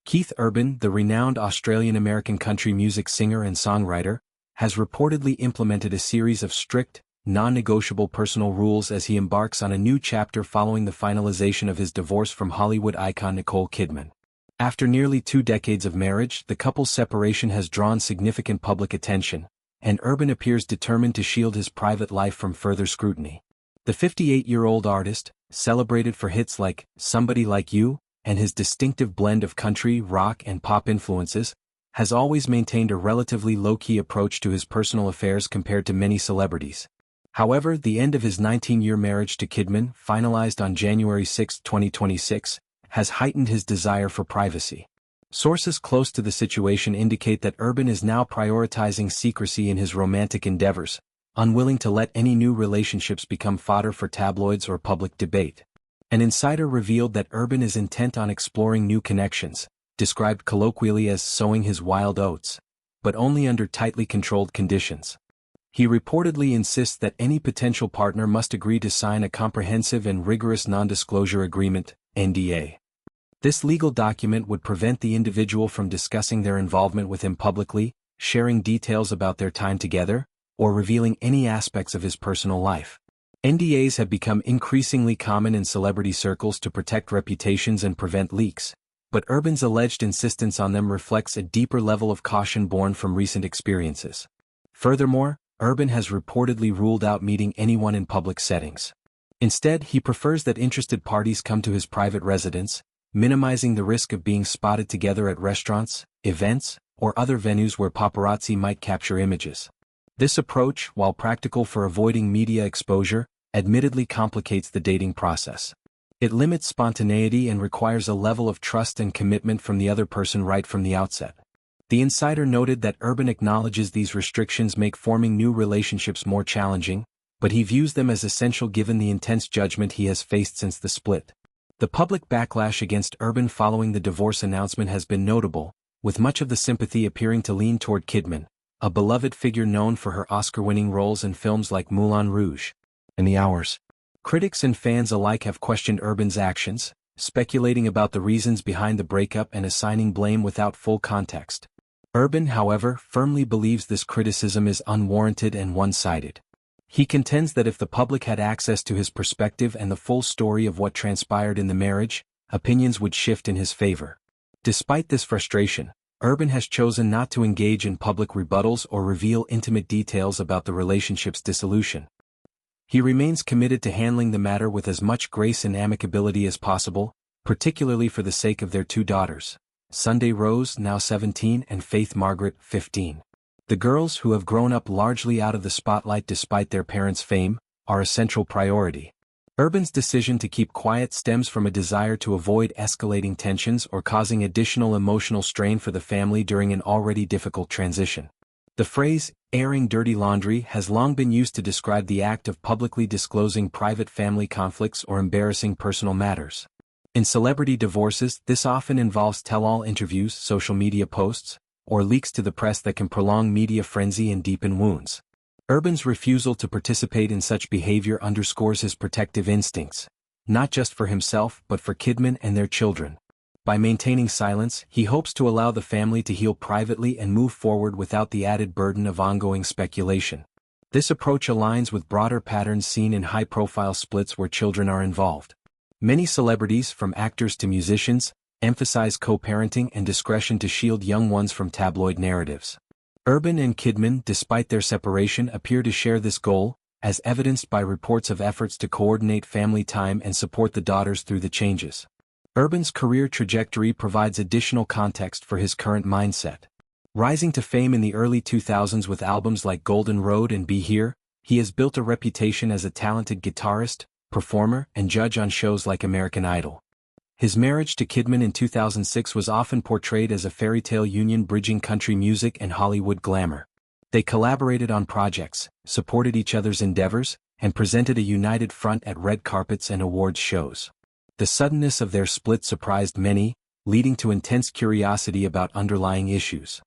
Keith Urban, the renowned Australian-American country music singer and songwriter, has reportedly implemented a series of strict, non-negotiable personal rules as he embarks on a new chapter following the finalization of his divorce from Hollywood icon Nicole Kidman. After nearly 2 decades of marriage, the couple's separation has drawn significant public attention, and Urban appears determined to shield his private life from further scrutiny. The 58-year-old artist, celebrated for hits like Somebody Like You, and his distinctive blend of country, rock and pop influences, has always maintained a relatively low-key approach to his personal affairs compared to many celebrities. However, the end of his 19-year marriage to Kidman, finalized on January 6, 2026, has heightened his desire for privacy. Sources close to the situation indicate that Urban is now prioritizing secrecy in his romantic endeavors, unwilling to let any new relationships become fodder for tabloids or public debate. An insider revealed that Urban is intent on exploring new connections, described colloquially as sowing his wild oats, but only under tightly controlled conditions. He reportedly insists that any potential partner must agree to sign a comprehensive and rigorous non-disclosure agreement, NDA. This legal document would prevent the individual from discussing their involvement with him publicly, sharing details about their time together, or revealing any aspects of his personal life. NDAs have become increasingly common in celebrity circles to protect reputations and prevent leaks, but Urban's alleged insistence on them reflects a deeper level of caution born from recent experiences. Furthermore, Urban has reportedly ruled out meeting anyone in public settings. Instead, he prefers that interested parties come to his private residence, minimizing the risk of being spotted together at restaurants, events, or other venues where paparazzi might capture images. This approach, while practical for avoiding media exposure, admittedly complicates the dating process. It limits spontaneity and requires a level of trust and commitment from the other person right from the outset. The insider noted that Urban acknowledges these restrictions make forming new relationships more challenging, but he views them as essential given the intense judgment he has faced since the split. The public backlash against Urban following the divorce announcement has been notable, with much of the sympathy appearing to lean toward Kidman, a beloved figure known for her Oscar-winning roles in films like Moulin Rouge and The Hours. Critics and fans alike have questioned Urban's actions, speculating about the reasons behind the breakup and assigning blame without full context. Urban, however, firmly believes this criticism is unwarranted and one-sided. He contends that if the public had access to his perspective and the full story of what transpired in the marriage, opinions would shift in his favor. Despite this frustration, Urban has chosen not to engage in public rebuttals or reveal intimate details about the relationship's dissolution. He remains committed to handling the matter with as much grace and amicability as possible, particularly for the sake of their 2 daughters, Sunday Rose, now 17, and Faith Margaret, 15. The girls, who have grown up largely out of the spotlight despite their parents' fame, are a central priority. Urban's decision to keep quiet stems from a desire to avoid escalating tensions or causing additional emotional strain for the family during an already difficult transition. The phrase, airing dirty laundry, has long been used to describe the act of publicly disclosing private family conflicts or embarrassing personal matters. In celebrity divorces, this often involves tell-all interviews, social media posts, or leaks to the press that can prolong media frenzy and deepen wounds. Urban's refusal to participate in such behavior underscores his protective instincts, not just for himself but for Kidman and their children. By maintaining silence, he hopes to allow the family to heal privately and move forward without the added burden of ongoing speculation. This approach aligns with broader patterns seen in high-profile splits where children are involved. Many celebrities, from actors to musicians, emphasize co-parenting and discretion to shield young ones from tabloid narratives. Urban and Kidman, despite their separation, appear to share this goal, as evidenced by reports of efforts to coordinate family time and support the daughters through the changes. Urban's career trajectory provides additional context for his current mindset. Rising to fame in the early 2000s with albums like Golden Road and Be Here, he has built a reputation as a talented guitarist, performer, and judge on shows like American Idol. His marriage to Kidman in 2006 was often portrayed as a fairy tale union bridging country music and Hollywood glamour. They collaborated on projects, supported each other's endeavors, and presented a united front at red carpets and awards shows. The suddenness of their split surprised many, leading to intense curiosity about underlying issues.